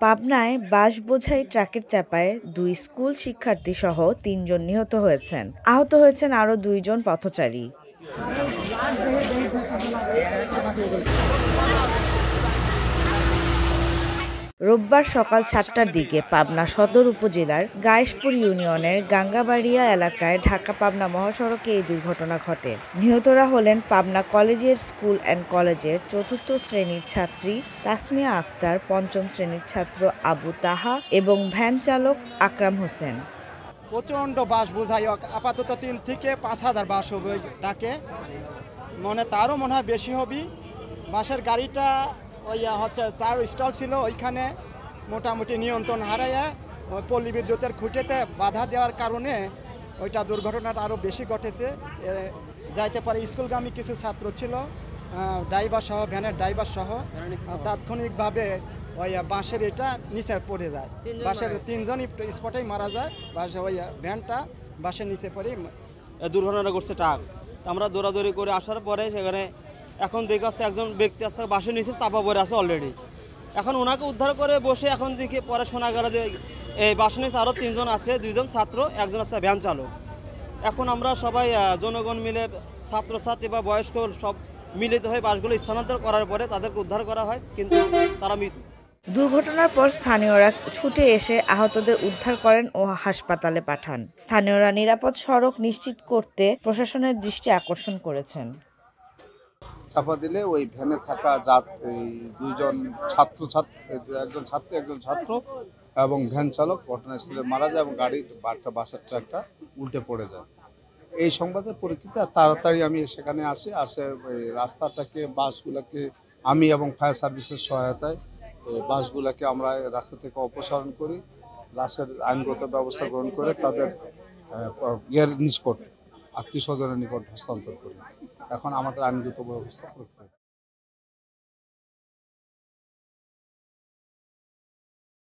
পাবনায় বাস বোঝাই ট্রাকের চাপায় ২ স্কুল শিক্ষার্থী সহ ৩ জন নিহত হয়েছেন। আহত হয়েছেন আরও ২ জন পথচারী। রোববার সকাল ৭টার দিকে পাবনা সদর উপজেলার গায়েশপুর ইউনিয়নের গাঙ্গাবাড়িয়া এলাকায় ঢাকা-পাবনা মহাসড়কে এই দুর্ঘটনা ঘটে। নিহতরা হলেন পাবনা কলেজিয়েট স্কুল অ্যান্ড কলেজের ৪র্থ শ্রেণির ছাত্রী তাসমিয়া আক্তার, ৫ম শ্রেণির ছাত্র আবু তাহা এবং ভ্যান চালক আকরাম হোসেন। প্রচণ্ড বাস বোঝাই, আপাতত ৩ থেকে ৫,০০০ বাস হবে ডাকে, তারও মনে হয় বেশি হবে। বাসের গাড়িটা ওই হচ্ছে ৪ স্টল ছিল, ওইখানে মোটামুটি নিয়ন্ত্রণ হারাইয়া ওই পল্লী বিদ্যুতের খুঁটিতে বাধা দেওয়ার কারণে ওইটা দুর্ঘটনাটা আরও বেশি ঘটেছে। যাইতে পারে স্কুলগামী কিছু ছাত্র ছিল, ড্রাইভার সহ, ভ্যানের ড্রাইভার সহ, তাৎক্ষণিকভাবে ওই বাসের এটা নিচে পড়ে যায়। বাসের ৩ জনই স্পটেই মারা যায়। বাসে ওই ভ্যানটা বাসের নিচে পড়েই দুর্ঘটনা ঘটছে ট্রাক। আমরা দৌড়াদৌড়ি করে আসার পরে সেখানে এখন দেখে আসছে একজন ব্যক্তি আছে বাসের নিচে চাপা পড়ে আছে অলরেডি। এখন ওনাকে উদ্ধার করে বসে এখন দেখে পরে শোনা গেল যে এই বাসের নিচে আরও ৩ জন আছে, 2 জন ছাত্র, একজন আছে ভ্যান চালক। এখন আমরা সবাই জনগণ মিলে, ছাত্রছাত্রী বা বয়স্ক সব মিলিত হয়ে বাসগুলো স্থানান্তর করার পরে তাদেরকে উদ্ধার করা হয়, কিন্তু তারা মৃত। দুর্ঘটনার পর স্থানীয়রা ছুটে এসে আহতদের উদ্ধার করেন ও হাসপাতালে পাঠান। স্থানীয়রা নিরাপদ সড়ক নিশ্চিত করতে প্রশাসনের দৃষ্টি আকর্ষণ করেছেন। চাপা দিলে ওই ভ্যানে থাকা এই 2 জন একজন ছাত্রী একজন ছাত্র এবং ভ্যান চালক ঘটনাস্থলে মারা যায় এবং গাড়ির বাসের ট্রাকটা উল্টে পড়ে যায়। এই সংবাদের পরিপ্রেক্ষিতে তাড়াতাড়ি আমি সেখানে আসে রাস্তাটাকে, বাসগুলোকে আমি এবং ফায়ার সার্ভিসের সহায়তায় বাসগুলোকে আমরা রাস্তা থেকে অপসারণ করি, লাশের আইনগত ব্যবস্থা গ্রহণ করে তাদের নিকট, আত্মীয় স্বজনের নিকট হস্তান্তর করি। এখন আমাদের আইনগত ব্যবস্থা করতে হবে।